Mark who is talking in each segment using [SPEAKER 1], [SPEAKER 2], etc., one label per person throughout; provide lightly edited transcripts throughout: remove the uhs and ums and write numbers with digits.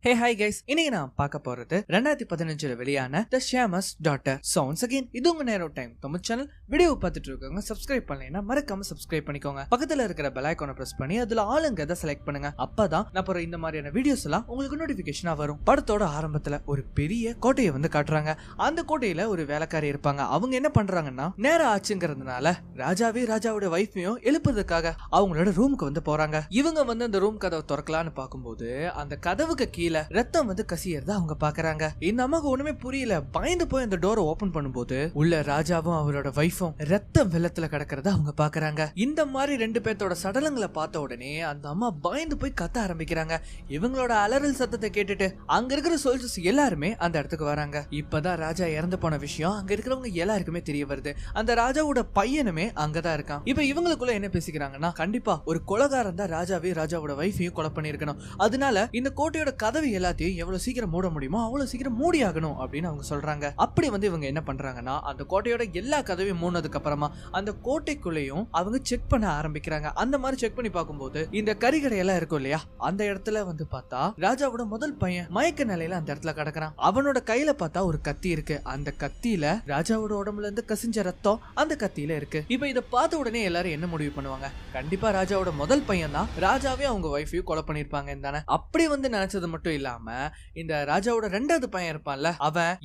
[SPEAKER 1] Hey hi guys, இன்னைக்கு நான் பார்க்க போறது 2015 வெளியான The Shamus Daughter. So once again, இது உங்க நேரம் டைம் தமிழ் சேனல். வீடியோ பார்த்துட்டு இருக்கவங்க சப்ஸ்கிரைப் பண்ணலைன்னா மறக்காம சப்ஸ்கிரைப் பண்ணிக்கோங்க. பக்கத்துல இருக்கிற பெல் ஐகானை பிரஸ் பண்ணி அதுல ஆளுங்கதை செலக்ட் பண்ணுங்க. அப்பதான் நான் போற இந்த மாதிரியான வீடியோஸ் எல்லாம் உங்களுக்கு நோட்டிபிகேஷனா வரும். படத்தோட ஆரம்பத்துல ஒரு பெரிய கோட்டையை வந்து காட்டுறாங்க. அந்த கோட்டையில ஒரு வேலைக்காரி இருப்பாங்க. அவங்க என்ன பண்றாங்கன்னா நேரம் ஆச்சுங்கிறதுனால ராஜாவோட வைஃபையும் எழுப்புறதுக்காக அவங்களோட ரூமுக்கு வந்து போறாங்க. இவங்க வந்து அந்த ரூம் கதவை திறக்கலான்னு பார்க்கும்போது அந்த கதவுக்கு ரத்தம் வந்து கசியறத அவங்க பாக்குறாங்க. இந்த அம்மாக்கு ஒண்ணுமே புரியல. பயந்து போய் அந்த டோரை ஓபன் பண்ணும்போது உள்ள ராஜாவும் அவரோட வைஃபும் ரத்த வெள்ளத்துல கிடக்கிறத அவங்க பாக்குறாங்க. இந்த மாதிரி ரெண்டு பேர்த்தோட சடலங்களை பார்த்த உடனே அந்த அம்மா பயந்து போய் கத்த ஆரம்பிக்கிறாங்க. இவங்களோட அலறல் சத்தத்தை கேட்டுட்டு அங்க இருக்கிற சோல்ஜர்ஸ் எல்லாருமே அந்த இடத்துக்கு வராங்க. இப்பதான் ராஜா இறந்து போன விஷயம் அங்க இருக்கிறவங்க எல்லாருக்குமே தெரிய வருது. அந்த ராஜாவோட பையனுமே அங்கதான் இருக்கான். இப்ப இவங்களுக்குள்ள என்ன பேசிக்கிறாங்கன்னா, கண்டிப்பா ஒரு கொலைகாரன் தான் ராஜாவோட வைஃபையும் கொலை பண்ணிருக்கணும். அதனால இந்த கோட்டையோட கதவு எல்லாத்தையும் எவ்வளவு சீக்கிரம் மூட முடியுமோ அவ்வளவு சீக்கிரம் மூடி ஆகணும் அப்படின்னு அவங்க சொல்றாங்க. அப்படி வந்து இவங்க என்ன பண்றாங்கன்னா, அந்த கோட்டையோட எல்லா கதவையும் மூடினதுக்கு அப்புறமா அந்த கோட்டைக்குள்ளேயும் அவங்க செக் பண்ண ஆரம்பிக்கிறாங்க. அந்த மாதிரி செக் பண்ணி பார்க்கும்போது இந்த கறிகடை எல்லாம் இருக்கும் இல்லையா, அந்த இடத்துல வந்து பார்த்தா ராஜாவோட முதல் பையன் மயக்க நிலையில அந்த இடத்துல கிடக்குறான். அவனோட கையில பார்த்தா ஒரு கத்தி இருக்கு. அந்த கத்தியில ராஜாவோட உடம்புல இருந்து கசிஞ்ச ரத்தம் அந்த கத்தியில இருக்கு. இப்ப இதை பார்த்த உடனே எல்லாரும் என்ன முடிவு பண்ணுவாங்க, கண்டிப்பா ராஜாவோட முதல் பையன் தான் ராஜாவே அவங்க வைஃபையும் கொலை பண்ணிருப்பாங்க தானே. அப்படி வந்து நினைச்சது மட்டும் இல்லாம இந்த ராஜாவோட ரெண்டாவது பையன் இருப்பான்ல,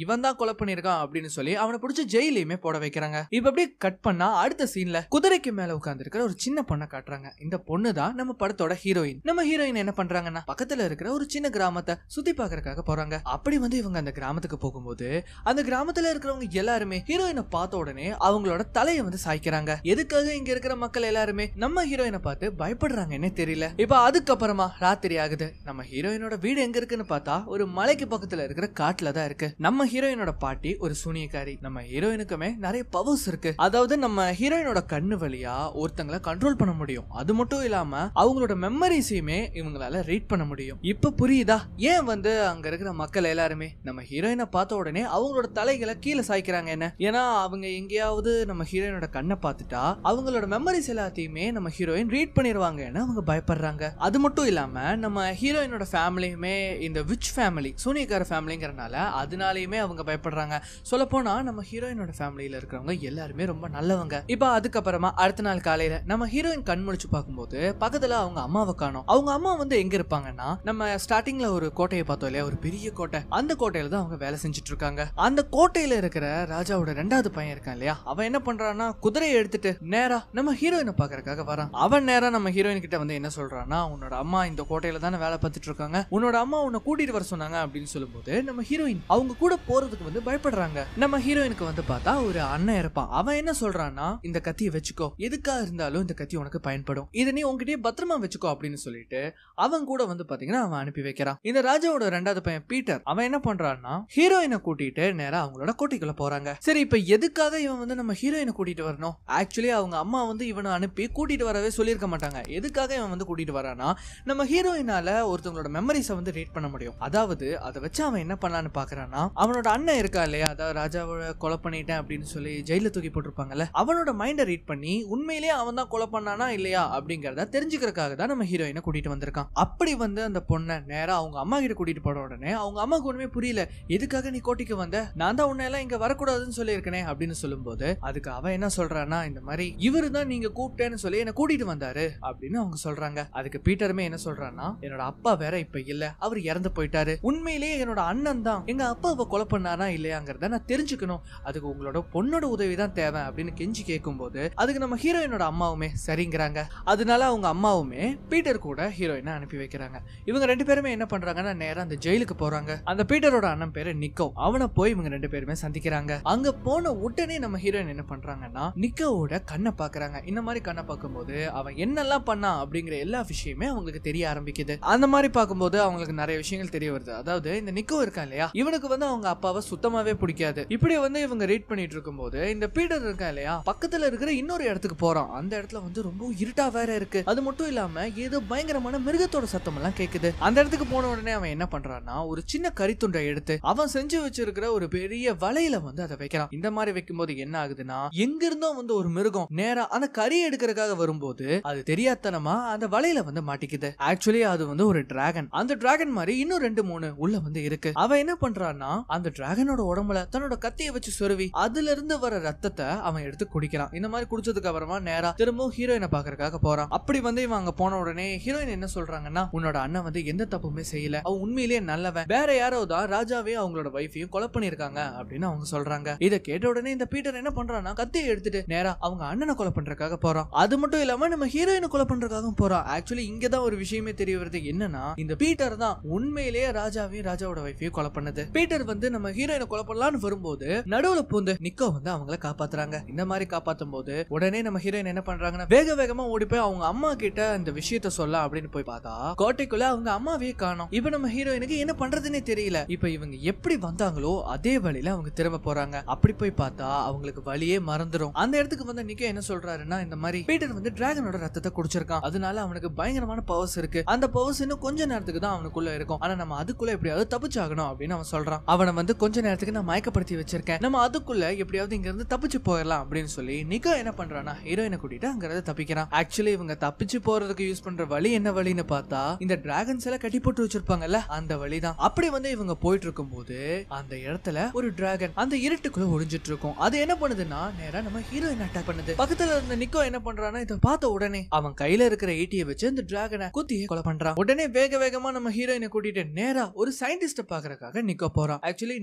[SPEAKER 1] இவன் தான் கொலை பண்ணிருக்கான் அப்படின்னு சொல்லி அவனை பிடிச்சி ஜெயிலையுமே போட வைக்கிறாங்க. இப்ப அப்படியே கட் பண்ணா அடுத்த சீன்ல குதிரைக்கு மேல உட்கார்ந்து இருக்கிற ஒரு சின்ன பொண்ணை காட்டுறாங்க. இந்த பொண்ணு தான் நம்ம படத்தோட ஹீரோயின். நம்ம ஹீரோயின் என்ன பண்றாங்கன்னா, பக்கத்துல இருக்கிற ஒரு சின்ன கிராமத்தை சுத்தி பாக்குறதுக்காக போறாங்க. அப்படி வந்து இவங்க அந்த கிராமத்துக்கு போகும்போது அந்த கிராமத்துல இருக்கிறவங்க எல்லாருமே ஹீரோயினை பார்த்த உடனே அவங்களோட தலையை வந்து சாய்க்கிறாங்க. எதுக்காக இங்க இருக்கிற மக்கள் எல்லாருமே நம்ம ஹீரோயினை பார்த்து பயப்படுறாங்கன்னே தெரியல. இப்ப அதுக்கப்புறமா ராத்திரி ஆகுது. நம்ம ஹீரோயினோட வீடு எங்க இருக்குன்னு பார்த்தா ஒரு மலைக்கு பக்கத்துல இருக்கிற காட்டுல தான் இருக்கு. நம்ம ஹீரோயினோட பாட்டி ஒரு சூனியக்காரி. நம்ம ஹீரோயினுக்குமே நிறைய பவர்ஸ் இருக்கு. அதாவது நம்ம ஹீரோயினோட கண்ணு வழியா ஒருத்தங்களை கண்ட்ரோல் பண்ண முடியும். அது மட்டும் இல்லாம அவங்களோட மெமரிஸையுமே இவங்களால ரீட் பண்ண முடியும். இப்ப புரியுதா ஏன் வந்து அங்க இருக்கிற மக்கள் எல்லாருமே நம்ம ஹீரோயினை பார்த்த உடனே அவங்களோட தலைகளை கீழே சாய்க்கிறாங்க. என்ன ஏன்னா அவங்க எங்கேயாவது நம்ம ஹீரோயினோட கண்ணை பார்த்துட்டா அவங்களோட மெமரிஸ் எல்லாத்தையுமே நம்ம ஹீரோயின் ரீட் பண்ணிடுவாங்கன்னு அவங்க பயப்படுறாங்க. அது மட்டும் இல்லாம நம்ம ஹீரோயினோட ஃபேமிலியுமே இந்த விச் ஃபேமிலி, சூனியக்கார ஃபேமிலிங்கிறனால அதனாலயுமே அவங்க பயப்படுறாங்க. சொல்ல போனா நம்ம ஹீரோயினோட ஃபேமிலியில இருக்கிறவங்க எல்லாருமே ரொம்ப நல்லவங்க. இப்ப அதுக்கப்புறமா அடுத்த நாள் காலையில நம்ம ஹீரோயின் கண் முழிச்சு பார்க்கும்போது பக்கத்துல அவங்க அம்மாவை காணோம். அவங்க அம்மா வந்து எங்க இருப்பாங்கன்னா, நம்ம ஸ்டார்டிங்ல ஒரு கோட்டையை பார்த்தோம் இல்லையா, ஒரு பெரிய கோட்டை. அந்த கோட்டையில தான் அவங்க வேலை செஞ்சுட்டு இருக்காங்க. அந்த கோட்டையில இருக்கிற ராஜாவோட ரெண்டாவது பையன் இருக்கான் இல்லையா, அவன் என்ன பண்றான்னா குதிரையை எடுத்துட்டு நேரா நம்ம ஹீரோயினை பாக்குறதுக்காக வரான். அவன் நேரா நம்ம ஹீரோயின் கிட்ட வந்து என்ன சொல்றான்னா, உன்னோட அம்மா இந்த கோட்டையில தானே வேலை பார்த்துட்டு இருக்காங்க, உன்னோட அம்மா உன்னை கூட்டிட்டு வர சொன்னாங்க அப்படின்னு சொல்லும்போது நம்ம ஹீரோயின் அவங்க கூட போறதுக்கு வந்து பயப்படுறாங்க. நம்ம ஹீரோயினுக்கு வந்து பார்த்தா ஒரு அண்ணன் இருப்பான். அவன் என்ன சொல்றான்னா, இந்த கத்தியை வச்சுக்கோ, எதுக்கா இருந்தாலும் இந்த கத்தி உனக்கு பயன்படும், இதை நீ உங்ககிட்டயே பத்திரமா வச்சுக்கோ அப்படின்னு சொல்லிட்டு அவன் கூட வந்து பாத்தீங்கன்னா அவன் அனுப்பி வைக்கிறான். இந்த ராஜாவோட ரெண்டாவது பையன் பீட்டர் அவன் என்ன பண்றான்னா ஹீரோயினை கூட்டிட்டு நேரா அவங்களோட கோட்டைக்குள்ள போறாங்க. சரி, இப்ப எதுக்காக இவன் வந்து நம்ம ஹீரோயினை கூட்டிட்டு வரணும்? ஆக்சுவலி அவங்க அம்மா வந்து இவனை அனுப்பி கூட்டிட்டு வரவே சொல்லியிருக்க மாட்டாங்க. எதுக்காக இவன் வந்து கூட்டிட்டு வரானா, நம்ம ஹீரோயினால ஒருத்தவங்களோட மெமரிஸை வந்து ரீட் பண்ண முடியும். அதாவது அதை வச்சு அவன் என்ன பண்ணலான்னு பாக்குறான்னா, அவனோட அண்ணன் இருக்கா இல்லையா, அதாவது ராஜாவோட கொலை பண்ணிட்டேன் அப்படின்னு சொல்லி ஜெயில தூக்கி போட்டிருப்பாங்கல்ல, அவனோட மைண்டை ரீட் பண்ணி உண்மையிலேயே அவன் தான் கொலை பண்ணானா இல்லையா அப்படிங்கறத தெரிஞ்சுக்கிறதுக்காக தான் நம்ம ஹீரோயினை கூட்டிட்டு வந்திருக்கான். அப்படி வந்து அந்த பொண்ணை நேரா அவங்க அம்மா கிட்ட கூட்டிட்டு போன உடனே அவங்க அம்மாவுக்கு ஒண்ணுமே புரியல. எதுக்காக நீ கோட்டைக்கு வந்த, நான் தான் உன்னை எல்லாம் இங்க வரக்கூடாதுன்னு சொல்லி இருக்கனே அப்படின்னு சொல்லும்போது அதுக்கு அவன் என்ன சொல்றான்னா, இந்த மாதிரி இவரு தான் நீங்க கூப்பிட்டேன்னு சொல்லி என்ன கூட்டிட்டு வந்தாரு அப்படின்னு அவங்க சொல்றாங்க. அதுக்கு பீட்டருமே என்ன சொல்றான்னா, என்னோட அப்பா வேற இப்ப இல்ல, அவர் இறந்து போயிட்டாரு, உண்மையிலேயே என்னோட அண்ணன் தான் எங்க அப்பாவை கொலை பண்ணாரா இல்லையாங்கிறத நான் தெரிஞ்சுக்கணும், அதுக்கு உங்களோட பொண்ணோட உதவி தான் தேவை அப்படின்னு கெஞ்சி கேட்கும்போது அதுக்கு நம்ம ஹீரோயினோட அம்மாவுமே சரிங்கிறாங்க. அதனால அவங்க அம்மாவுமே பீட்டர் கூட ஹீரோயினை அனுப்பி வைக்கிறாங்க. இவங்க ரெண்டு பேருமே என்ன பண்றாங்கன்னா நேரா அந்த ஜெயிலுக்கு போறாங்க. அந்த பீட்டரோட அண்ணன் பேரு நிக்கோ. அவனை போய் இவங்க ரெண்டு பேருமே சந்திக்கிறாங்க. அங்க போன உடனே நம்ம ஹீரோயின் என்ன பண்றாங்கன்னா நிக்கோவோட கண்ணை பாக்குறாங்க. இந்த மாதிரி கண்ணை பார்க்கும்போது அவன் என்னெல்லாம் பண்ணா அப்படிங்கிற எல்லா விஷயமே அவங்களுக்கு தெரிய ஆரம்பிக்குது. அந்த மாதிரி பார்க்கும்போது அவங்களுக்கு நிறைய விஷயங்கள் தெரிய வருது. அதாவது இந்த நிக்கோ இருக்கான் இல்லையா, இவனுக்கு வந்து அவங்க அப்பாவை சுத்தமாவே பிடிக்காது. இப்படி வந்து இவங்க ரீட் பண்ணிட்டு இருக்கும்போது இந்த பீட்டர் இருக்கான் இல்லையா, பக்கத்துல இருக்கிற இன்னொரு இடத்துக்கு போறான். அந்த இடத்துல வந்து ரொம்ப இருட்டா வேற இருக்கு. அது மட்டும் இல்லாம ஏதோ பயங்கரமான மிருகத்தோட சத்தம் எல்லாம் கேக்குது. அந்த இடத்துக்கு போன உடனே அவன் என்ன பண்றான்னா, ஒரு சின்ன கரித்துண்டை எடுத்து அவன் செஞ்சு வச்சிருக்கிற ஒரு பெரிய வலையில வந்து அதை வைக்கிறான். இந்த மாதிரி வைக்கும்போது என்ன ஆகுதுன்னா, எங்க இருந்தோ வந்து ஒரு மிருகம் நேரா அந்த கறி எடுக்கிறதுக்காக வரும்போது அது தெரியாதனமா அந்த வலையில வந்து மாட்டிக்குது. ஆக்சுவலி அது வந்து ஒரு டிராகன். அந்த டிராகன் டிராகன் மாதிரி இன்னும் 2-3 உள்ள வந்து இருக்கு. அவன் என்ன பண்றான்னா அந்த டிராகனோட உடம்புல தன்னோட கத்தியை வச்சு சொருவி அதுல இருந்து வர ரத்தத்தை அவன் எடுத்து குடிக்கிறான். இந்த மாதிரி குடிச்சதுக்கு அப்புறமா நேரா திரும்பவும் ஹீரோயினை பாக்குறதுக்காக போறான். அப்படி வந்து இவன் அங்க போன உடனே ஹீரோயின் என்ன சொல்றாங்கன்னா, உன்னோட அண்ணன் வந்து எந்த தப்புமே செய்யல, அவன் உண்மையிலேயே நல்லவன், வேற யாரோ தான் ராஜாவே அவங்களோட வைஃபையும் கொலை பண்ணிருக்காங்க அப்படின்னு அவங்க சொல்றாங்க. இதை கேட்ட உடனே இந்த பீட்டர் என்ன பண்றான்னா கத்தியை எடுத்துட்டு நேரா அவங்க அண்ணனை கொலை பண்றதுக்காக போறான். அது மட்டும் இல்லாம நம்ம ஹீரோயினை கொலை பண்றதுக்காக போறான். ஆக்சுவலி இங்கதான் ஒரு விஷயமே தெரிய வருது. என்னன்னா இந்த பீட்டர் தான் உண்மையிலேயே ராஜாவையும் ராஜாவோட வைஃபையும் கொலை பண்ணது. பீட்டர் வந்து நம்ம ஹீரோயினை கொலை பண்ணலாம்னு வரும்போது நடுவுல பூந்து நிக்கோ வந்து அவங்கள காப்பாத்துறாங்க. இந்த மாதிரி காப்பாத்தும் போது உடனே நம்ம ஹீரோயின் என்ன பண்றாங்கன்னா வேக வேகமா ஓடி போய் அவங்க அம்மா கிட்ட இந்த விஷயத்த சொல்ல அப்படின்னு போய் பார்த்தா கோட்டைக்குள்ள அவங்க அம்மாவையே காணோம். இப்ப நம்ம ஹீரோயினுக்கு என்ன பண்றதுன்னே தெரியல. இப்ப இவங்க எப்படி வந்தாங்களோ அதே வழியில அவங்க திரும்ப போறாங்க. அப்படி போய் பார்த்தா அவங்களுக்கு வழியே மறந்துடும். அந்த இடத்துக்கு வந்து நிக்கோ என்ன சொல்றாருன்னா, இந்த மாதிரி பீட்டர் வந்து டிராகனோட ரத்தத்தை குடிச்சிருக்கான், அதனால அவனுக்கு பயங்கரமான பவர்ஸ் இருக்கு, அந்த பவர்ஸ் இன்னும் கொஞ்ச நேரத்துக்கு தான் அவனுக்குள்ள இருக்கும், ஆனா நம்ம அதுக்குள்ள எப்படியாவது தப்பிச்சாகணும் அப்படின்னு அவன் சொல்றான். அவனை வந்து கொஞ்ச நேரத்துக்கு நான் மயக்கப்படுத்தி வச்சிருக்கேன், நம்ம அதுக்குள்ள எப்படியாவது இங்க இருந்து தப்பிச்சு போயிடலாம் அப்படின்னு சொல்லி நிக்கோ என்ன பண்றானா ஹீரோயினை கூட்டிட்டு அங்க இருந்து தப்பிக்கிறான். ஆக்சுவலி இவங்க தப்பிச்சு போறதுக்கு யூஸ் பண்ற வழி என்ன வழின்னு பார்த்தா இந்த டிராகன்ஸ் எல்லாம் கட்டி போட்டு வச்சிருப்பாங்கல்ல அந்த வழிதான். அப்படி வந்து இவங்க போயிட்டு இருக்கும் போது அந்த இடத்துல ஒரு டிராகன் அந்த இருட்டுக்குள்ள ஒளிஞ்சிட்டு இருக்கும். அது என்ன பண்ணுதுன்னா நேரா நம்ம ஹீரோயின் அட்டாக் பண்ணுது. பக்கத்துல இருந்த நிக்கோ என்ன பண்றானா இதை பார்த்த உடனே அவன் கையில இருக்கிற ஈட்டியை வச்சு அந்த டிராகனை குத்தியே கொலை பண்றான். உடனே வேக வேகமா நம்ம ஹீரோயினை கூட்டிட்டு நேரா ஒரு சயின்டிஸ்ட பாக்குறதுக்காக நிக்கோ போறான். ஆக்சுவலி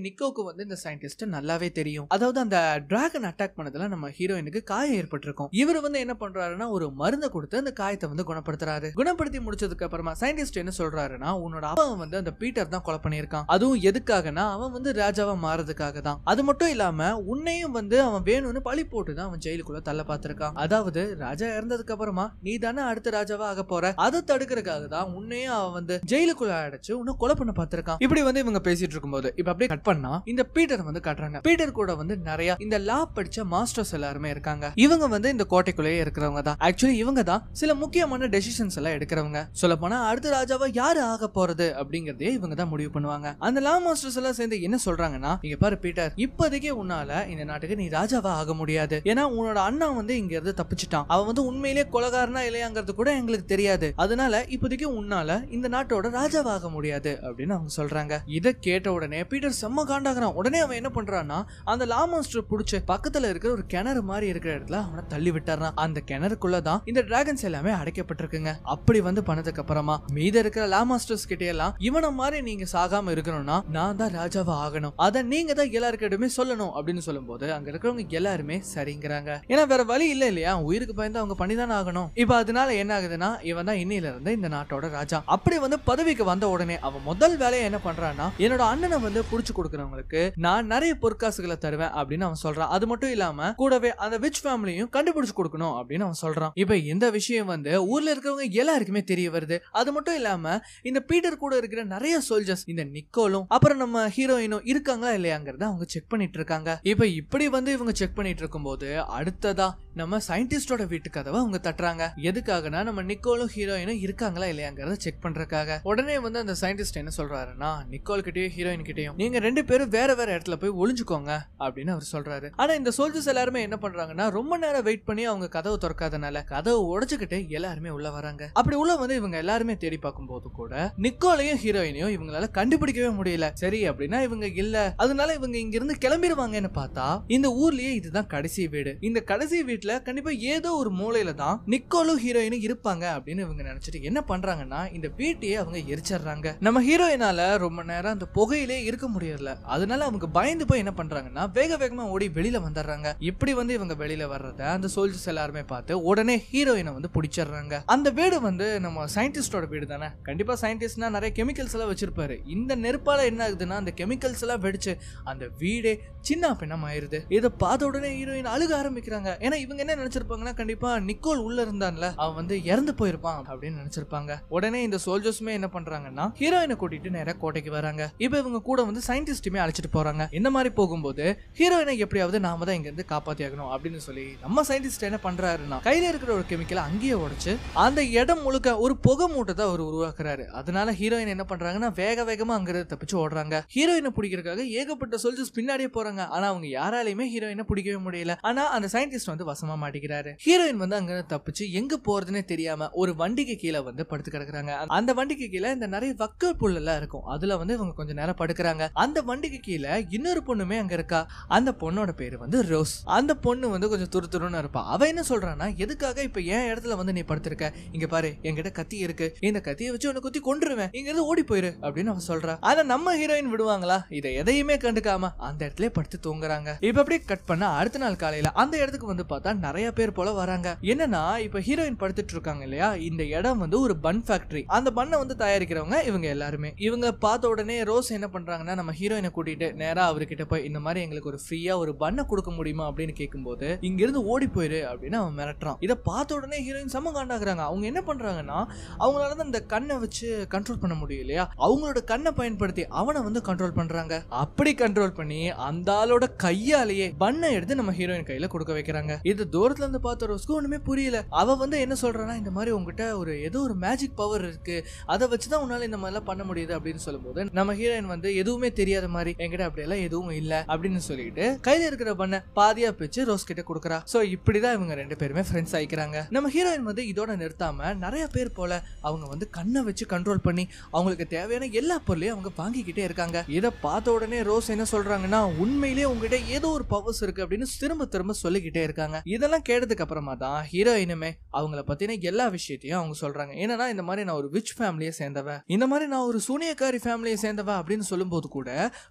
[SPEAKER 1] நிக்கோக்கு வந்து இந்த சயின்டிஸ்ட் நல்லாவே தெரியும். அதாவது அந்த டிராகன் அட்டாக் பண்ணதுல நம்ம ஹீரோயினுக்கு காயம் ஏற்பட்டிருக்கும். இவர் வந்து என்ன பண்றாருன்னா ஒரு மருந்தை கொடுத்து அந்த காயத்தை வந்து குணப்படுத்துறாரு. குணப்படுத்தி முடிச்சதுக்கு அப்புறமா சயின்டிஸ்ட் என்ன சொல்றாருன்னா, உன்னோட அப்பா வந்து அந்த பீட்டர் தான் கொலை பண்ணியிருக்கான், அதுவும் எதுக்காகனா அவன் வந்து ராஜாவா மாறதுக்காக தான். அது மட்டும் இல்லாம உன்னையும் வந்து அவன் வேணும்னு பழி போட்டு தான் அவன் ஜெயிலுக்குள்ள தள்ள பார்த்திருக்கான். அதாவது ராஜா இறந்ததுக்கு அப்புறமா நீ தானே அடுத்த ராஜாவா ஆக போற, அதை தடுக்கிறதுக்காக தான் உன்னையும் அவன் வந்து ஜெயிலுக்குள்ள அடைச்சு உன்னை கொலை பண்ண பார்த்திருக்கான். இப்படி வந்து இவங்க பேசிட்டு இருக்கும்போது இப்ப அப்படியே கட் பண்ணா இந்த பீட்டர் வந்து காட்டுறாங்க. பீட்டர் கூட வந்து நிறைய இந்த லா படிச்ச மாஸ்டர்ஸ் எல்லாருமே இருக்காங்க. இவங்க வந்து இந்த கோட்டைக்குள்ளேயே இருக்கிறவங்க தான். ஆக்சுவலி இவங்க தான் சில முக்கியமான டெசிஷன்ஸ் எல்லாம் எடுக்கிறவங்க. சொல்ல போனா அடுத்த ராஜாவா யாரு ஆக போறது அப்படிங்கறதே இவங்க தான் முடிவு பண்ணுவாங்க. அந்த லா மாஸ்டர்ஸ் எல்லாம் சேர்ந்து என்ன சொல்றாங்கன்னா, இங்க பாரு பீட்டர், இப்போதைக்கு உன்னால இந்த நாட்டுக்கு நீ ராஜாவா ஆக முடியாது. ஏன்னா உன்னோட அண்ணா வந்து இங்க இருந்து தப்பிச்சிட்டான், அவன் வந்து உண்மையிலேயே கொலைகாரனா இல்லையாங்கிறது கூட எங்களுக்கு தெரியாது, அதனால இப்போதைக்கு உன்னால இந்த நாட்டோட ராஜாவா ஆக முடியாது அப்படின்னு அவங்க சொல்றாங்க. இதை கேட்ட உடனே பீட்டர் செம்ம காண்டாகிறான். உடனே அவன் என்ன பண்றான்னா அந்த லா மாஸ்டர் புடிச்சு பக்கத்துல இருக்கிற ஒரு கிணறு மாதிரி இருக்கிற இடத்துல அவனை தள்ளி விட்டுறான். அந்த கிணறுக்குள்ளதான் இந்த டிராகன்ஸ் எல்லாமே அடைக்கப்பட்டிருக்குங்க. அப்படி வந்து பண்ணதுக்கு அப்புறமா மீத இருக்கிற லா மாஸ்டர்ஸ் கிட்ட எல்லாம் இவன மாதிரி நீங்க சாகாம இருக்கணும்னா நான் தான் ராஜாவா ஆகணும், அத நீங்க தான் எல்லாருக்கிட்டயுமே சொல்லணும் அப்படின்னு சொல்லும்போது அங்க இருக்கிறவங்க எல்லாருமே சரிங்கிறாங்க. ஏன்னா வேற வழி இல்ல இல்லையா, உயிருக்கு பயந்து அவங்க பண்ணிதான் ஆகணும். இப்ப அதனால என்ன ஆகுதுன்னா இவன் தான் இன்னில இருந்து இந்த நாட்டோட ராஜா. அப்படி வந்து பதவிக்கு வந்த உடனே அவன் முதல் வேலையை என்ன பண்றான்னா, என்னோட அண்ணனை வந்து புடிச்சு கொடுக்கறவங்களுக்கு நான் நிறைய பொற்காசுகளை தருவேன் அப்படின்னு அவன் சொல்றான். அது மட்டும் இல்லாம கூடவே அந்த விச் ஃபேமிலியும் கண்டுபிடிச்சு கொடுக்கணும் அப்படின்னு அவன் சொல்றான். இப்ப இந்த விஷயம் வந்து ஊர்ல இருக்கிறவங்க எல்லாருக்குமே தெரிய வருது. அது மட்டும் இல்லாம இந்த பீட்டர் கூட இருக்கிற நிறைய சோல்ஜர்ஸ் இந்த நிக்கோலும் அப்புறம் நம்ம ஹீரோயினும் இருக்காங்களா இல்லையாங்கிறத அவங்க செக் பண்ணிட்டு இருக்காங்க. இப்ப இப்படி வந்து இவங்க செக் பண்ணிட்டு இருக்கும்போது அடுத்ததா நம்ம சயின்டிஸ்டோட வீட்டு கதவை அவங்க தட்டுறாங்க. எதுக்காகனா நம்ம நிக்கோலும் ஹீரோயினும் இருக்காங்களா இல்லையாங்கிறத செக் பண்றதுக்காக. உடனே வந்து அந்த சயின்டிஸ்ட் என்ன சொல்றாருன்னா, நிக்கோல் கிட்டயும் ஹீரோயின் கிட்டயும் நீங்க 2 பேரும் வேற வேற இடத்துல போய் ஒளிஞ்சுக்கோங்க அப்படின்னு அவர் சொல்றாரு. ஆனா இந்த சோல்ஜர்ஸ் எல்லாருமே என்ன பண்றாங்கன்னா ரொம்ப நேரம் வெயிட் பண்ணி அவங்க கதவை திறக்காதனால கதவை உடைச்சுக்கிட்டு எல்லாருமே உள்ள வராங்க. அப்படி உள்ள வந்து இவங்க எல்லாருமே தேடி பார்க்கும் போது கூட நிக்கோலையும் ஹீரோயினையும் இவங்களால கண்டுபிடிக்கவே முடியல. சரி அப்படின்னா இவங்க இல்ல, அதனால இவங்க இங்க இருந்து கிளம்பிடுவாங்கன்னு பார்த்தா இந்த ஊர்லயே இதுதான் கடைசி வீடு. இந்த கடைசி வீட்டுல கண்டிப்பா ஏதோ ஒரு மூலையில தான் நிக்கோலும் ஹீரோயினும் இருப்பாங்க அப்படின்னு இவங்க நினைச்சிட்டு என்ன பண்றாங்கன்னா இந்த வீட்டையே அவங்க எரிச்சிடுறாங்க. நம்ம ஹீரோயினால ரொம்ப நேரம் அந்த புகையிலே இருக்க முடியல, அதனால அவங்க பயந்து போய் என்ன பண்றாங்கன்னா வேக வேகமா ஓடி வெளியில வந்துடுறாங்க. இப்படி வந்து இவங்க வெளியில வர்றத அந்த சோல்ஜர்ஸ் எல்லாருமே பார்த்து உடனே ஹீரோயினை வந்து பிடிச்சிடுறாங்க. அந்த வீடு வந்து நம்ம சயின்டிஸ்டோட வீடு தானே, கண்டிப்பா சயின்டிஸ்ட்னா நிறைய கெமிக்கல்ஸ் எல்லாம் வச்சிருப்பாரு. இந்த நெருப்பால என்ன ஆகுதுன்னா அந்த கெமிக்கல்ஸ் எல்லாம் வெடிச்சு அந்த வீடே சின்ன பின்னம் ஆயிருது. இதை பார்த்த உடனே ஹீரோயின் அழுக ஆரம்பிக்கிறாங்க. ஏன்னா இவங்க என்ன நினைச்சிருப்பாங்கன்னா கண்டிப்பா நிக்கோல் உள்ள இருந்தான்ல அவன் வந்து இறந்து போயிருப்பான் அப்படின்னு நினைச்சிருப்பாங்க. உடனே இந்த சோல்ஜர்ஸ்மே என்ன பண்றாங்கன்னா ஹீரோயினை கூட்டிட்டு நேரா கோட்டைக்கு வராங்க. இப்ப இவங்க கூட வந்து சயின்டிஸ்டுமே அழைச்சிட்டு போறாங்க. இந்த மாதிரி போகும்போது ஹீரோயினை எப்படியாவது நாம தான் இங்க இருந்து காப்பாத்தி ஆகணும் அப்படின்னு சொல்லி நம்ம சயின்டிஸ்ட் என்ன பண்றாருன்னா கையில இருக்கிற ஒரு கெமிக்கலை அங்கேயே உடைச்சு அந்த இடம் முழுக்க ஒரு புகை மூட்டத்தை அவர் உருவாக்குறாரு. அதனால ஹீரோயின் என்ன பண்றாங்கன்னா வேக வேகமா அங்கிருந்து தப்பிச்சு ஓடுறாங்க. ஹீரோயினை பிடிக்கிறதுக்காக ஏகப்பட்ட சோல்ஜர்ஸ் பின்னாடியே போறாங்க. ஆனா அவங்க யாராலையுமே ஹீரோயினை பிடிக்கவே முடியல. ஆனா அந்த சயின்டிஸ்ட் வந்து வசமா மாட்டிக்கிறாரு. ஹீரோயின் வந்து அங்க தப்பிச்சு எங்க போறதுன்னு தெரியாம ஒரு வண்டிக்கு கீழே வந்து படுத்து கிடக்குறாங்க. அந்த வண்டிக்கு கீழே இந்த நிறைய வக்கல் புல் எல்லாம் இருக்கும். அதுல வந்து இவங்க கொஞ்ச நேரம் படுக்கிறாங்க. அந்த வண்டிக்கு கீழே இன்னொரு பொண்ணுமே அங்க இருக்கா. அந்த பொண்ணோட பேரு வந்து ரோஸ். அந்த பொண்ணு வந்து கொஞ்சம் துருதுருன்னு இருப்பா. அவ என்ன சொல்றான்னா, எதுக்காக இப்ப என் இடத்துல வந்து நீ படுத்திருக்க? இங்க பாரு, என்கிட்ட கத்தி இருக்கு, இந்த கத்தியை வச்சு உன்னை குத்தி கொன்றுவேன், இங்க இருந்து ஓடி போயிரு அப்படின்னு அவ சொல்றா. ஆனா நம்ம ஹீரோயின் விடுவாங்களா? இதை எதையுமே கண்டுக்காம அந்த இடத்துல படுத்து தூங்குறாங்க. இப்ப அப்படியே கட் பண்ண அடுத்த நாள் காலையில அந்த இடத்துக்கு வந்து பார்த்தா நிறைய பேர் போல வராங்க. என்னன்னா, இப்ப ஹீரோயின் படுத்துட்டு இருக்காங்க இல்லையா, இந்த இடம் வந்து ஒரு பன் ஃபேக்டரி. அந்த பண்ணை வந்து தயாரிக்கிறவங்க இவங்க எல்லாருமே. இவங்க பார்த்த உடனே ரோஸ் என்ன பண்றாங்கன்னா, நம்ம ஹீரோயினை கூட்டிட்டு நேரா அவர்கிட்ட போய் இந்த மாதிரி எங்களுக்கு ஒரு ஃப்ரீயா ஒரு பண்ணை கொடுக்க முடியுமா அப்படின்னு கேட்கும்போது, இங்க இருந்து ஓடி போயிரு அப்படின்னு அவன் மிரட்டுறான். இதை பார்த்த உடனே ஹீரோயின் செம்ம காண்டாக்குறாங்க. அவங்க என்ன பண்றாங்கன்னா, அவங்களால தான் இந்த கண்ணை வச்சு கண்ட்ரோல் பண்ண முடியும் இல்லையா, அவங்களோட கண்ணை பயன்படுத்தி அவனை வந்து கண்ட்ரோல் பண்றாங்க. அப்படி கண்ட்ரோல் பண்ணி அந்த ஆளோட கையாலேயே பண்ணை எடுத்து நம்ம ஹீரோயின் கையில கொடுக்க வைக்கிறாங்க. இது தூரத்துல இருந்து பார்த்த ரோஸ்க்கு ஒண்ணுமே புரியல. அவ வந்து என்ன சொல்றான்னா, இந்த மாதிரி உங்ககிட்ட ஒரு ஏதோ ஒரு மேஜிக் பவர் இருக்கு, அதை வச்சுதான் உன்னால இந்த மாதிரி எல்லாம் பண்ண முடியுது அப்படின்னு சொல்லும்போது, நம்ம ஹீரோயின் வந்து எதுவுமே தெரியாத மாதிரி என்கிட்ட அப்படி எல்லாம் எதுவும் இல்ல அப்படின்னு சொல்லிட்டு கையில இருக்கிற பண்ண பாதியா பிச்சு ரோஸ் கிட்ட கொடுக்கறா. சோ இப்படிதான் இவங்க ரெண்டு பேருமே ஃப்ரெண்ட்ஸ் ஆயிக்கிறாங்க. நம்ம ஹீரோயின் வந்து இதோட நிறுத்தாம நிறைய பேர் போல அவங்க வந்து கண்ணை வச்சு கண்ட்ரோல் பண்ணி அவங்களுக்கு தேவையான எல்லா பொருளையும் அவங்க வாங்கிக்கிட்டே இருக்காங்க. இதை பார்த்த உடனே ரோஸ் என்ன சொல்றாங்கன்னா, உண்மையிலேயே உங்ககிட்ட ஏதோ ஒரு பவர்ஸ் இருக்கு அப்படின்னு திரும்ப திரும்ப சொல்லிக்கிட்டே இருக்காங்க. இதெல்லாம் கேட்டதுக்கு அப்புறமா தான் ஹீரோயினுமே அவங்கள பத்தின எல்லா விஷயத்தையும் அவங்க சொல்றாங்க. ஏன்னா, இந்த மாதிரி நான் ஒரு விச் ஃபேமிலியை சேர்ந்தவ, இந்த மாதிரி நான் ஒரு சூனியக்காரி ஃபேமிலியை சேர்ந்தவ அப்படின்னு சொல்லும்போது கூட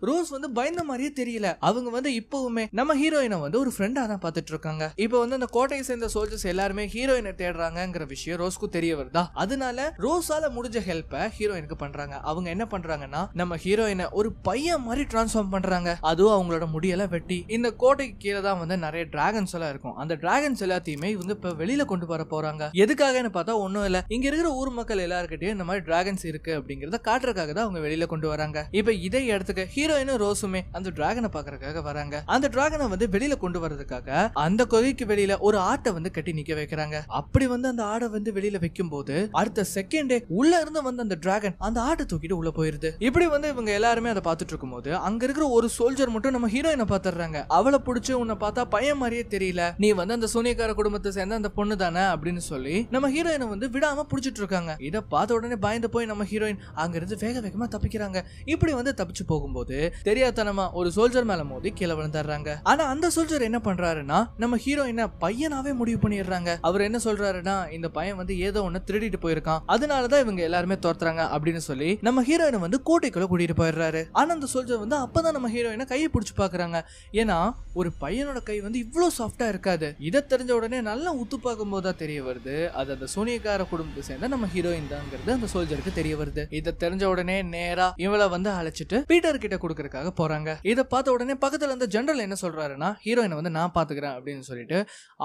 [SPEAKER 1] ரோஸ் வந்து பயந்த மாதிரியே தெரியல. அவங்க வந்து இப்பவுமே நம்ம ஹீரோயினை வந்து ஒரு ஃப்ரெண்டா தான் பார்த்துட்டு இருக்காங்க. இப்போ வந்து அந்த கோட்டையை சேர்ந்த சோல்ஜர்ஸ் எல்லாருமே ஹீரோயினை தேடுறாங்கிற விஷயம் ரோஸ்க்கு தெரிய வருதா. அதனால ரோஸால முடிஞ்ச ஹெல்ப்பை ஹீரோயினுக்கு பண்றாங்க. அவங்க என்ன பண்றாங்கன்னா, நம்ம ஹீரோயினை ஒரு பையன் மாதிரி டிரான்ஸ்ஃபார்ம் பண்றாங்க. அதுவும் அவங்களோட முடியெல்லாம் வெட்டி இந்த கோட்டைக்கு கீழே தான் வந்து நிறைய டிராகன்ஸ் எல்லாம் இருக்கும். அந்த டிராகன்ஸ் எல்லாத்தையுமே இவங்க இப்ப வெளியில கொண்டு வர போறாங்க. எதுக்காகன்னு பார்த்தா ஒண்ணும் இல்ல, இங்க இருக்கிற ஊர் மக்கள் எல்லாருக்கிட்டையும் இந்த மாதிரி டிராகன்ஸ் இருக்கு அப்படிங்கறத காட்டுறதுக்காக தான் அவங்க வெளியில கொண்டு வராங்க. இப்ப இதே இடத்துக்கு ஹீரோயினும் ரோஸுமே அந்த டிராகனை பாக்குறதுக்காக வராங்க. அந்த டிராகனை வந்து வெளியில கொண்டு வரதுக்காக அந்த கொகைக்கு வெளியில ஒரு ஆட்டை வந்து கட்டி நிக்க வைக்கிறாங்க. அப்படி வந்து அந்த ஆடை வந்து வெளியில வைக்கும் போது அடுத்த செகண்டே உள்ள இருந்து வந்து அந்த டிராகன் அந்த ஆட்டை தூக்கிட்டு உள்ள போயிருது. இப்படி வந்து இவங்க எல்லாருமே அதை பார்த்துட்டு இருக்கும் போது அங்க இருக்கிற ஒரு சோல்ஜர் மட்டும் நம்ம ஹீரோயினை பாத்துறாங்க. அவளை பிடிச்சு, உன்னை பார்த்தா பையன் மாதிரியே தெரியல, நீ வந்து அந்த சூனியக்கார குடும்பத்தை சேர்ந்த அந்த பொண்ணு தானே அப்படின்னு சொல்லி நம்ம ஹீரோயினை வந்து விடாம பிடிச்சிட்டு இருக்காங்க. இதை பார்த்த உடனே பயந்து போய் நம்ம ஹீரோயின் அங்க இருந்து வேக வேகமா தப்பிக்கிறாங்க. இப்படி வந்து தப்பிச்சு போகும்போது தெரியாதனமா ஒரு சோல்ஜர் மேல மோதி கீழே விழுந்துடுறாங்க. ஆனா அந்த சோல்ஜர் என்ன பண்றாருன்னா, நம்ம ஹீரோயினை பையனாவே முடிவு பண்ணிடுறாங்க. அவர் என்ன சொல்றாருன்னா, இந்த பையன் வந்து ஏதோ ஒண்ணு திருடிட்டு போயிருக்கான், அதனாலதான் இவங்க எல்லாருமே தோத்துறாங்க அப்படின்னு சொல்லி நம்ம ஹீரோயினை வந்து கோட்டைக்குள்ள கூட்டிட்டு போயிடுறாரு. ஆனா அந்த சோல்ஜர் வந்து அப்பதான் நம்ம ஹீரோயினை கையை பிடிச்சு பாக்குறாங்க. ஏன்னா ஒரு பையனோட கை வந்து இவ்வளவு சாஃப்டா இருக்காது. இதை தெரிஞ்ச உடனே நல்லா உத்து பார்க்கும் போதுதான் தெரிய வருது, அது அந்த சூனியக்கார குடும்பத்தை சேர்ந்த நம்ம ஹீரோயின் தான்ங்கிறது அந்த சோல்ஜருக்கு தெரிய வருது. இதை தெரிஞ்ச உடனே நேரா இவளை வந்து அழைச்சிட்டு பீட்டர் கிட்ட கொடுக்கறதுக்காக போறாங்க. இதை பார்த்த உடனே பக்கத்துல இருந்த ஜெனரல் என்ன சொல்றாருன்னா, ஹீரோயினை வந்து நான் பாத்துக்கிறேன் அப்படின்னு சொல்லிட்டு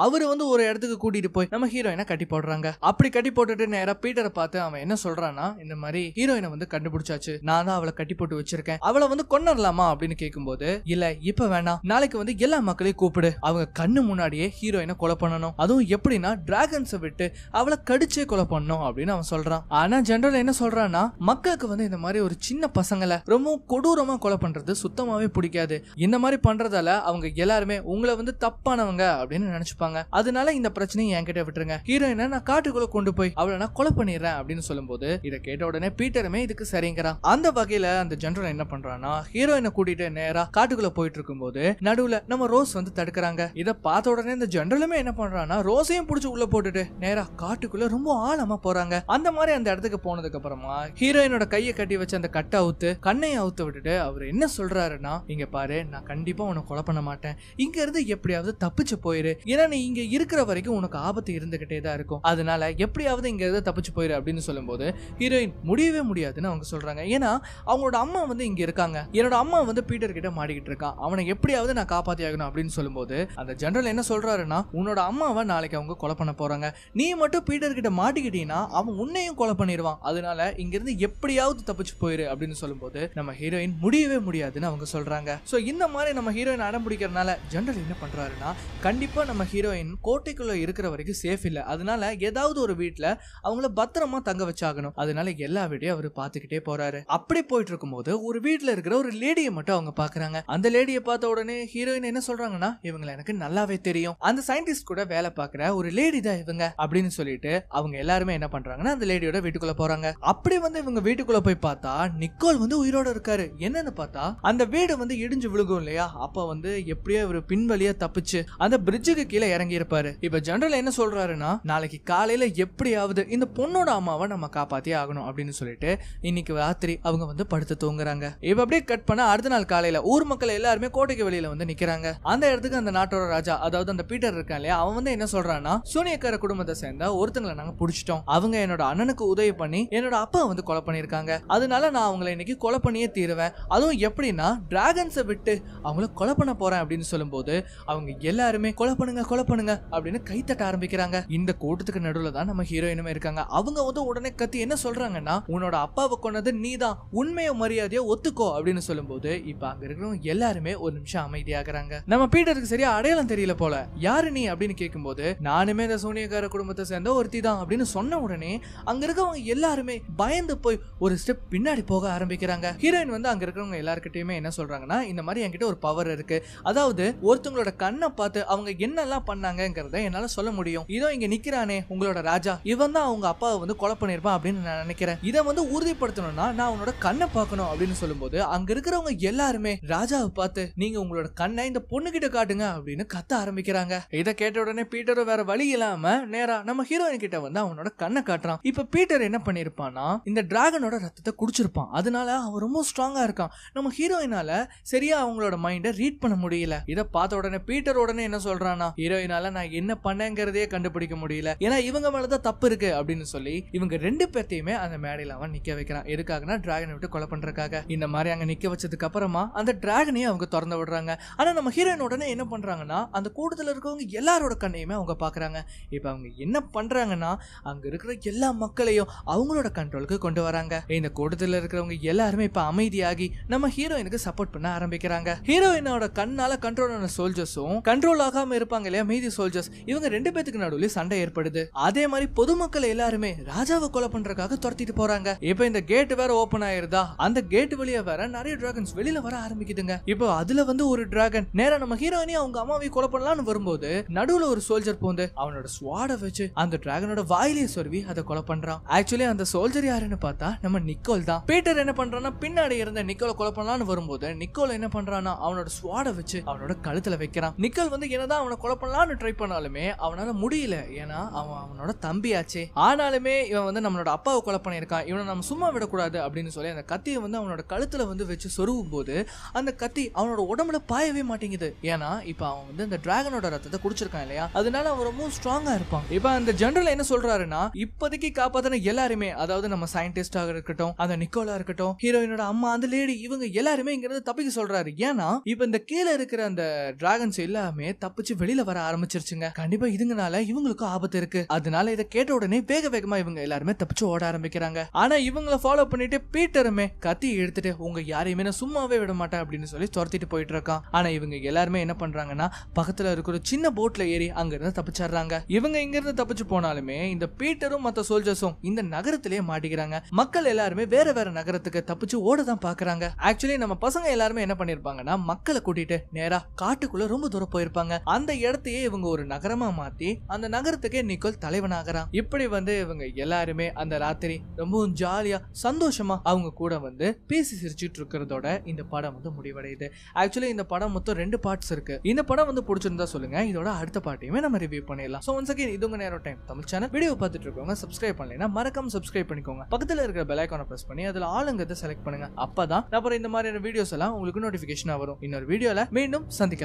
[SPEAKER 1] அவரு வந்து ஒரு இடத்துக்கு கூட்டிட்டு போய் நம்ம ஹீரோயினை கட்டி போடுறாங்க. அப்படி கட்டி போட்டுட்டு நேரா பீட்டரை பார்த்து அவன் என்ன சொல்றான்னா, இந்த மாதிரி ஹீரோயினை வந்து கண்டுபிடிச்சாச்சு, நான் தான் அவளை கட்டி போட்டு வச்சிருக்கேன், அவளை வந்து கொன்னரலாமா அப்படின்னு கேட்கும்போது, இல்ல இப்ப வேணாம், நாளைக்கு வந்து எல்லா மக்களையும் கூப்பிடு, அவங்க கண்ணு முன்னாடியே ஹீரோயினை கொலை பண்ணணும், அதுவும் எப்படின்னா டிராகன்ஸை விட்டு அவளை கடிச்சே கொலை பண்ணணும் அப்படின்னு அவன் சொல்றான். ஆனா ஜெனரல் என்ன சொல்றான்னா, மக்களுக்கு வந்து இந்த மாதிரி ஒரு சின்ன பசங்களை ரொம்ப கொடூரமா கொலை பண்றது சுத்தமாவே பிடிக்காது. இந்த மாதிரி பண்றதால அவங்க எல்லாருமே உங்களை வந்து தப்பானவங்க அப்படின்னு நினைச்சுப்பாங்க. அதனால இந்த பிரச்சனையை என்கிட்ட விட்டுருங்க, ஹீரோயினை நான் காட்டுக்குள்ள கொண்டு போய் அவளை நான் கொலை பண்ணிடுறேன் அப்படின்னு சொல்லும்போது, இதை கேட்ட உடனே பீட்டருமே இதுக்கு சரிங்கிறான். அந்த வகையில அந்த ஜெனரல் என்ன பண்றான்னா, ஹீரோயினை கூட்டிட்டு நேரா காட்டுக்குள்ள போயிட்டு இருக்கும்போது நடுவுல நம்ம ரோஸ் வந்து தடுக்கிறாங்க. இதை பார்த்த உடனே இந்த ஜெனரலுமே என்ன பண்றான்னா, ரோஸையும் புடிச்சு உள்ள போட்டுட்டு நேரா காட்டுக்குள்ள ரொம்ப ஆழமா போறாங்க. அந்த மாதிரி அந்த இடத்துக்கு போனதுக்கு அப்புறமா ஹீரோயினோட கையை கட்டி வச்சு அந்த கட்டை அவுத்து கண்ணையை அவுத்து விட்டுட்டு அவர் என்ன சொல்றாருன்னா, இங்க பாரு, நான் கண்டிப்பா உன்னை கொலை பண்ண மாட்டேன், இங்க இருந்து எப்படியாவது தப்பிச்சு போயிரு, ஏன்னா நீ இங்க இருக்கிற வரைக்கும் உனக்கு ஆபத்து இருந்துகிட்டே தான் இருக்கும், அதனால எப்படியாவது இங்க இருந்து தப்பிச்சு போயிரு அப்படின்னு சொல்லும்போது ஹீரோயின் முடியவே முடியாதுன்னு அவங்க சொல்றாங்க. ஏன்னா அவங்களோட அம்மா வந்து இங்க இருக்காங்க, என்னோட அம்மா வந்து பீட்டர் கிட்ட மாட்டிக்கிட்டு இருக்கான், அவனை எப்படியாவது நான் காப்பாத்தி ஆகணும் அப்படின்னு சொல்லும்போது அந்த ஜெனரல் என்ன சொல்றாருன்னா, உன்னோட அம்மாவை நாளைக்கு அவங்க கொலை பண்ண போறாங்க, நீ மட்டும் பீட்டர் கிட்ட மாட்டிக்கிட்டீங்கன்னா அவன் உன்னையும் கொலை பண்ணிடுவான், அதனால இங்க இருந்து எப்படியாவது தப்பிச்சு போயிரு அப்படின்னு சொல்லும்போது நம்ம ஹீரோயின் முடியவே முடியாதுன்னு அவங்க சொல்றாங்க. சோ இந்த மாதிரி நம்ம ஹீரோயின் அடம் பிடிக்கிறதுனால ஜெனரல் என்ன பண்றாருன்னா, கண்டிப்பா நம்ம ஹீரோயின் கோட்டைக்குள்ள இருக்கிற வரைக்கும் சேஃப் இல்ல, அதனால ஏதாவது ஒரு வீட்டுல அவங்கள பத்திரமா தங்க வச்சாகணும், அதனால எல்லா வீட்டையும் அவர் பாத்துக்கிட்டே போறாரு. அப்படி போயிட்டு இருக்கும்போது ஒரு வீட்டுல இருக்கிற ஒரு லேடியை மட்டும் அவங்க பாக்குறாங்க. அந்த லேடியை பார்த்த உடனே ஹீரோயின் என்ன சொல்றாங்கன்னா, இவங்களை எனக்கு நல்லாவே தெரியும், அந்த சயின்டிஸ்ட் கூட வேலை பார்க்கிற ஒரு லேடி தான் இவங்க அப்படின்னு சொல்லிட்டு அவங்க எல்லாருமே என்ன பண்றாங்கன்னா அந்த லேடியோட வீட்டுக்குள்ள போறாங்க. அப்ப அப்படி வந்து இவங்க வீட்டுக்குள்ள போய் பார்த்தா நிக்கோல் வந்து உயிரோட இருக்காரு. என்னன்னு பார்த்தா அந்த வீடு வந்து இடிஞ்சு விழுகும் இல்லையா, அப்ப வந்து எப்படியோ இவரு பின்வழியா தப்பிச்சு அந்த பிரிட்ஜுக்கு கீழே இறங்கி இருப்பாரு. இப்ப ஜெனரல் என்ன சொல்றாருன்னா, நாளைக்கு காலையில எப்படியாவது இந்த பொண்ணோட அம்மாவை நம்ம காப்பாத்தியே ஆகணும் அப்படின்னு சொல்லிட்டு இன்னைக்கு ராத்திரி அவங்க வந்து படுத்து தூங்குறாங்க. இப்ப அப்படியே கட் பண்ண அடுத்த நாள் காலையில ஊர் மக்கள் எல்லாருமே கோட்டைக்கு வெளியில வந்து நிக்கிறாங்க. அந்த இடத்துக்கு அந்த நாட்டோட ராஜா, அதாவது அந்த பீட்டர் இருக்கான் இல்லையா, அவன் வந்து என்ன சொல்றான்னா, சூனியக்கார குடும்பத்தை சேர்ந்த ஒருத்தங்களை நாங்க புடிச்சிட்டோம். அவங்க என்னோட அண்ணனுக்கு உதவி பண்ணி என்னோட அப்பா வந்து கொலை பண்ணிருக்காங்க. அதனால நான் அவங்களை இன்னைக்கு கொலை பண்ணியே தீருவேன். அதுவும் எப்படின்னா டிராகன்ஸை விட்டு அவங்கள கொலை பண்ண போறேன் அப்படின்னு சொல்லும்போது அவங்க எல்லாருமே கொலை பண்ணுங்க அப்படின்னு கைத்தட்ட ஆரம்பிக்கிறாங்க. இந்த கூட்டத்துக்கு நடுவுல தான் நம்ம ஹீரோயினுமே இருக்காங்க. அவங்க வந்து உடனே கத்தி என்ன சொல்றாங்கன்னா, உன்னோட அப்பாவை கொன்னது நீதான், உண்மையை மரியாதையா ஒத்துக்கோ அப்படின்னு சொல்லும்போது இப்ப அங்க இருக்கிறவங்க எல்லாருமே ஒரு நிமிஷம் அமைதியாகிறாங்க. நம்ம பீட்டருக்கு சரியா அடையாளம் தெரியல போல. யாரு நீ அப்படின்னு கேட்கும்போது, நானுமே இந்த சூனியக்கார குடும்பத்தை சேர்ந்த ஒருத்தி தான் அப்படின்னு சொன்ன உடனே அங்க இருக்கவங்க எல்லாருமே பயந்து போய் ஒரு ஸ்டெப் பின்னாடி போக ஆரம்பிக்கிறாங்க. ஹீரோயின் வந்து அங்க இருக்கிறவங்க எல்லார்கிட்டயுமே என்ன சொல்றாங்கன்னா, இந்த மாதிரி என்கிட்ட ஒரு பவர் இருக்கு, அதாவது ஒருத்தவங்களோட கண்ணை பார்த்து அவங்க என்னெல்லாம் பண்ணாங்கிறத என்னால சொல்ல முடியும். இதோ இங்க நிக்கிறானே உங்களோட ராஜா, இவன் தான் அவங்க அப்பாவை வந்து கொலை பண்ணிருப்பான் அப்படின்னு நான் நினைக்கிறேன். இதை வந்து உறுதிப்படுத்தணும்னா நான் உன்னோட கண்ணை பார்க்கணும் அப்படின்னு சொல்லும்போது அங்க இருக்கிறவங்க எல்லாருமே ராஜாவை பார்த்து நீங்க உங்களோட கண்ணை இந்த பொண்ணு கிட்ட காட்டுங்க அப்படின்னு கத்த ஆரம்பிக்கிறாங்க. இதை கேட்ட உடனே பீட்டரும் வேற வழி இல்லாம நேரா நம்ம ஹீரோயின் கிட்ட வந்து அவனோட கண்ணை காட்டுறான். இப்ப பீட்டர் என்ன பண்ணிருப்பான்னா, இந்த டிராகனோட ரத்தத்தை குடிச்சிருப்பான். அதனால அவன் ரொம்ப ஸ்ட்ராங்கா இருக்கான். நம்ம ஹீரோயினால சரியா அவங்களோட மைண்டை ரீட் பண்ண முடியல. இதை பார்த்த உடனே பீட்டர் உடனே என்ன சொல்றானா, ஹீரோயினால நான் என்ன பண்ணேங்கிறதே கண்டுபிடிக்க முடியல, ஏன்னா இவங்க மேலதான் தப்பு இருக்கு அப்படின்னு சொல்லி இவங்க ரெண்டு பேர்த்தையுமே அந்த மேடையில அவன் நிக்க வைக்கிறான். எதுக்காகனா டிராகனை விட்டு கொலை பண்றதுக்காக. இந்த மாதிரி அங்க நிக்க வச்சதுக்கு அப்புறமா அந்த டிராகனையும் அவங்க திறந்து விடுறாங்க. ஆனா நம்ம ஹீரோயின் உடனே என்ன பண்றாங்கன்னா, அந்த கூட்டத்துல இருக்கவங்க எல்லாரோட கண்ணையுமே அவங்க பாக்குறாங்க. இப்ப அவங்க என்ன பண்றாங்கன்னா, அங்க இருக்கிற எல்லா மக்களையும் அவங்களோட கண்ட்ரோலுக்கு கொண்டு வராங்க. இந்த கூட்டத்துல இருக்கிறவங்க எல்லாருமே இப்ப அமைதியாகி நம்ம ஹீரோயினுக்கு சப்போர்ட் பண்ண ஆரம்பிக்கிறாங்க. ஹீரோயினோட கண்ணால கண்ட்ரோல் ஆன சோல்ஜர்ஸும் கண்ட்ரோல் ஆகாம இருப்பாங்க இல்லையா மீதி சோல்ஜர்ஸ், இவங்க ரெண்டு பேத்துக்கு நடுவுல சண்டை ஏற்படுது. அதே மாதிரி பொதுமக்கள் எல்லாருமே ராஜாவை கொலை பண்றதுக்காக துரத்திட்டு போறாங்க. இப்ப இந்த கேட் வேற ஓபன் ஆயிருதா, அந்த கேட் வழியா வேற நிறைய டிராகன்ஸ் வெளியில வர ஆரம்பிக்குதுங்க. இப்போ அதுல வந்து ஒரு டிராகன் நேரா நம்ம ஹீரோயினையும் அவங்க அம்மாவை கொலை பண்ணலாம்னு வரும்போது நடுவுல ஒரு சோல்ஜர் போந்து அவனோட ஸ்வாட வச்சு அந்த டிராகனோட வாயிலே சொருவி அதை கொலை பண்றான். ஆக்சுவலி அந்த சோல்ஜர் யாருன்னு பார்த்தா நம்ம நிக்கோல் தான். பீட்டர் என்ன பண்றான்னா, பின்னாடி இருந்த நிக்கோலை கொலை பண்ணலாம்னு வரும்போது நிக்கோல் என்ன பண்றான்னா அவனோட ஸ்வாட வச்சு அவனோட கழுத்துல வைக்கிறான். நிக்கோல் வந்து என்னதான் அவனை கொலை பண்ணலாம்னு ட்ரை பண்ணாலுமே அவனால முடியல, ஏன்னா அவனோட தம்பியாச்சே. ஆனாலுமே இவன் வந்து நம்மளோட அப்பாவை கொலை பண்ணியிருக்கான், இவனை நம்ம சும்மா விடக்கூடாது அப்படின்னு சொல்லி அந்த கத்தியை வந்து அவனோட கழுத்துல வந்து வச்சு சொருவும் போது அந்த கத்தி அவனோட உடம்புல பாயவே மாட்டேங்குது. ஏன்னா இப்ப அவன் வந்து இந்த டிராகனோட ரத்தத்தை குடிச்சிருக்கான் இல்லையா, அதனால அவன் ரொம்ப ஸ்ட்ராங்கா இருப்பான். இப்ப அந்த ஜெனரல் என்ன சொல்றாருன்னா, இப்போதைக்கு காப்பாத்தின எல்லாருமே, அதாவது நம்ம சயின்டிஸ்டாக இருக்கட்டும், அந்த நிக்கோலா இருக்கட்டும், ஹீரோயினோட அம்மா, அந்த லேடி, இவங்க எல்லாருமே இங்க இருந்து தப்பிக்க சொல்றாரு. ஏன்னா இப்ப இந்த கீழே இருக்கிற அந்த டிராகன்ஸ் எல்லாமே தப்பிச்சு வெளியில வர ஆரம்பிச்சிருச்சுங்க. கண்டிப்பா இதுங்கனால இவங்களுக்கு ஆபத்து இருக்கு. அதனால இதை கேட்ட உடனே வேக வேகமா இவங்க எல்லாருமே தப்பிச்சு ஓட ஆரம்பிக்கிறாங்க. ஆனா இவங்களை ஃபாலோ பண்ணிட்டு பீட்டருமே கத்தி எடுத்துட்டு உங்க யாரையுமே நான் சும்மாவே விட மாட்டேன் அப்படின்னு சொல்லி துரத்திட்டு போயிட்டு இருக்கான். ஆனா இவங்க எல்லாருமே என்ன பண்றாங்கன்னா, பக்கத்துல இருக்கிற சின்ன போட்ல ஏறி அங்க இருந்து தப்பிச்சிடுறாங்க. இவங்க இங்க இருந்து தப்பிச்சு போனாலுமே இந்த பீட்டரும் மத்த சோல்ஜர்ஸும் இந்த நகரத்திலேயே மாட்டிக்கிறாங்க. மக்கள் எல்லாருமே வேற வேற நகரத்துக்கு தப்பிச்சு ஓடதான் பாக்குறாங்க. ஆக்சுவலி நம்ம பசங்க எல்லாருமே என்ன பண்ணிருப்பாங்கன்னா, மக்களை கூட்டிட்டு நேரா காட்டுக்குள்ள ரொம்ப தூரம் போயிருப்பாங்க. அந்த இடத்தையே இவங்க ஒரு நகரமா மாத்தி அந்த நகரத்துக்கே நிக்கோல் தலைவனாகிறான். இப்படி வந்து இவங்க எல்லாருமே அந்த ராத்திரி ரொம்பவும் ஜாலியா சந்தோஷமா அவங்க கூட வந்து பேசி சிரிச்சுட்டு இருக்கிறதோட இந்த படம் வந்து முடிவடையுது. ஆக்சுவலி இந்த படம் மொத்தம் 2 பார்ட்ஸ் இருக்கு. இந்த படம் வந்து பிடிச்சிருந்தா சொல்லுங்க, இதோட அடுத்த பார்ட்டையுமே நம்ம ரிவ்யூ பண்ணிடலாம். சோ ஒன்ஸ் அகைன் இது உங்க நேரோ டைம் தமிழ் சேனல். வீடியோ பார்த்துட்டு இருக்கவங்க சப்ஸ்கிரைப் பண்ணலைன்னா மறக்காம சப்ஸ்கிரைப் பண்ணிக்கோங்க. பக்கத்துல இருக்கிற பெல் ஐகானை பிரஸ் பண்ணி அதுல ஆளுங்கிறத செலக்ட் பண்ணுங்க. அப்பதான் அப்புறம் இந்த மாதிரியான வீடியோஸ் எல்லாம் உங்களுக்கு நோட்டிபிகேஷனா வரும். இன்னொரு வீடியோல மீண்டும் சந்திக்கலாம்.